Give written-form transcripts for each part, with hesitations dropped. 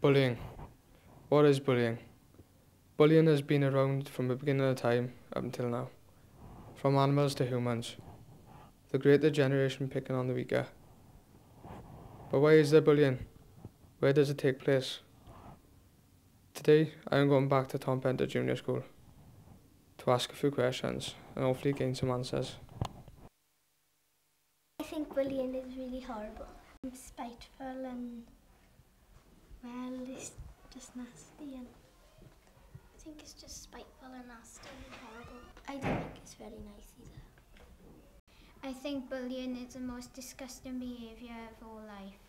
Bullying. What is bullying? Bullying has been around from the beginning of time up until now. From animals to humans. The greater generation picking on the weaker. But why is there bullying? Where does it take place? Today, I am going back to Tom Penter Junior School to ask a few questions and hopefully gain some answers. I think bullying is really horrible. It's spiteful and, well, it's just nasty, and I think it's just spiteful and nasty and horrible. I don't think it's very nice either. I think bullying is the most disgusting behaviour of all life.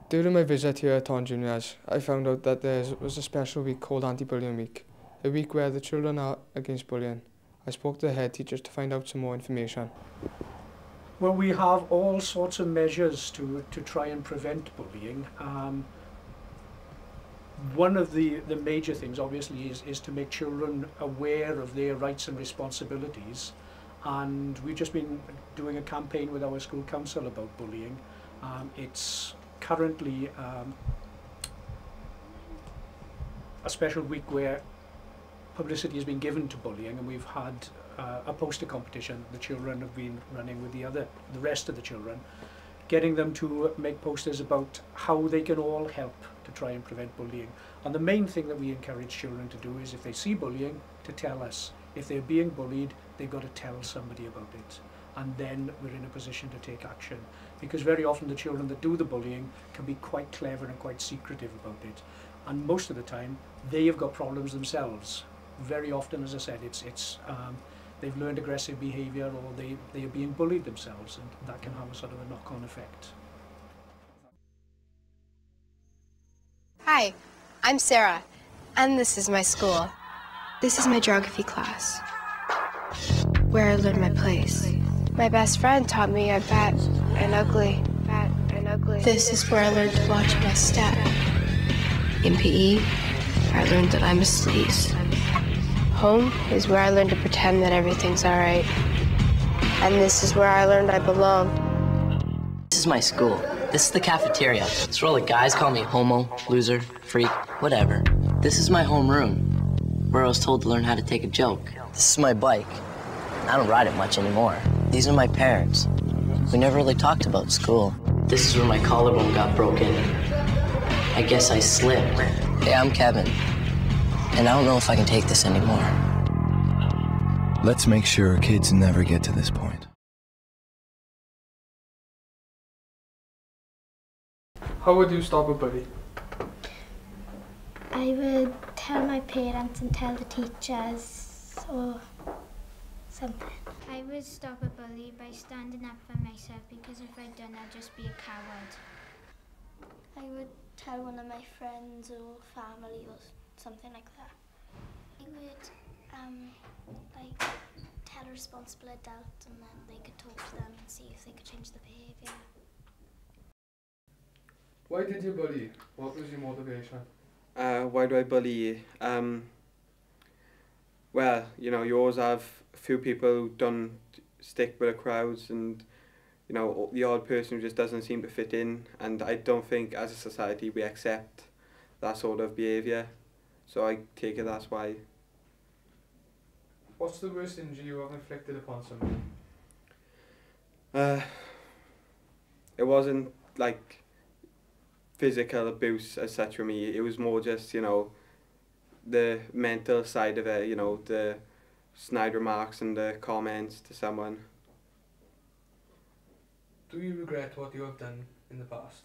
During my visit here at Tom Juniors, I found out that there was a special week called Anti-Bullying Week, a week where the children are against bullying. I spoke to the head teachers to find out some more information. Well, we have all sorts of measures to try and prevent bullying. One of the major things, obviously, is to make children aware of their rights and responsibilities. And we've just been doing a campaign with our school council about bullying. It's currently a special week where publicity has been given to bullying, and we've had a poster competition the children have been running with the rest of the children, getting them to make posters about how they can all help to try and prevent bullying. And the main thing that we encourage children to do is, if they see bullying, to tell us. If they're being bullied, they've got to tell somebody about it, and then we're in a position to take action. Because very often the children that do the bullying can be quite clever and quite secretive about it, and most of the time they have got problems themselves. Very often, as I said, they've learned aggressive behaviour, or they are being bullied themselves, and that can have a sort of a knock-on effect. Hi, I'm Sarah, and this is my school. This is my geography class, where I learned my place. My best friend taught me I'm fat and ugly. This is where I learned to watch my step. In PE, I learned that I'm a sleaze. Home is where I learned to pretend that everything's alright. And this is where I learned I belong. This is my school. This is the cafeteria. It's where all the guys call me homo, loser, freak, whatever. This is my homeroom, where I was told to learn how to take a joke. This is my bike. I don't ride it much anymore. These are my parents. We never really talked about school. This is where my collarbone got broken. I guess I slipped. Hey, I'm Kevin, and I don't know if I can take this anymore. Let's make sure kids never get to this point. How would you stop a bully? I would tell my parents and tell the teachers, or something. I would stop a bully by standing up for myself, because if I don't, I'd just be a coward. I would tell one of my friends or family or something like that. I would tell a responsible adult, and then they could talk to them and see if they could change the behaviour. Why did you bully? What was your motivation? Why do I bully? Well, you know, you always have a few people who don't stick with the crowds, and you know, the odd person who just doesn't seem to fit in, and I don't think as a society we accept that sort of behaviour, so I take it that's why. What's the worst injury you have inflicted upon somebody? It wasn't like physical abuse as such for me, it was more just, you know, the mental side of it, you know, the snide remarks and the comments to someone. Do you regret what you have done in the past?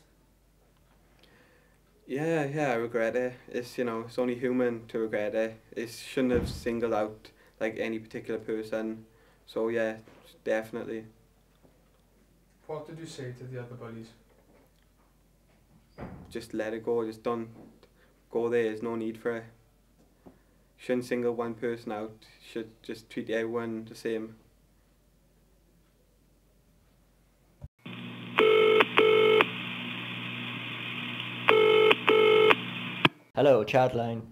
Yeah, I regret it. It's, you know, it's only human to regret it. It shouldn't have singled out like any particular person. So yeah, definitely. What did you say to the other bullies? Just let it go, just don't go there, there's no need for it. Shouldn't single one person out, should just treat everyone the same. Hello, Childline.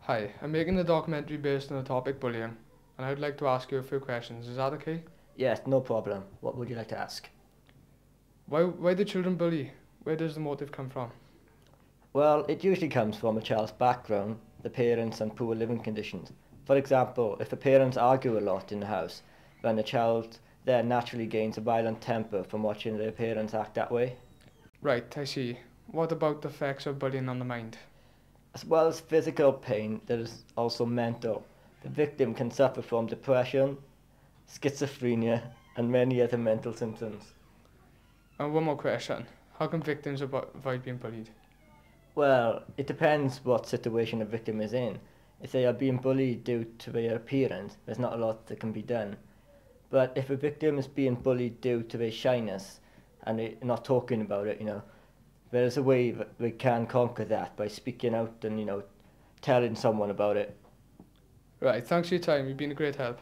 Hi, I'm making a documentary based on the topic bullying, and I'd like to ask you a few questions. Is that okay? Yes, no problem. What would you like to ask? Why do children bully? Where does the motive come from? Well, it usually comes from a child's background, the parents and poor living conditions. For example, if the parents argue a lot in the house, then the child then naturally gains a violent temper from watching their parents act that way. Right, I see. What about the effects of bullying on the mind? As well as physical pain, there is also mental. The victim can suffer from depression, schizophrenia, and many other mental symptoms. And one more question. How can victims avoid being bullied? Well, it depends what situation a victim is in. If they are being bullied due to their appearance, there's not a lot that can be done. But if a victim is being bullied due to their shyness and they're not talking about it, there's a way that they can conquer that by speaking out and, telling someone about it. Right, thanks for your time. You've been a great help.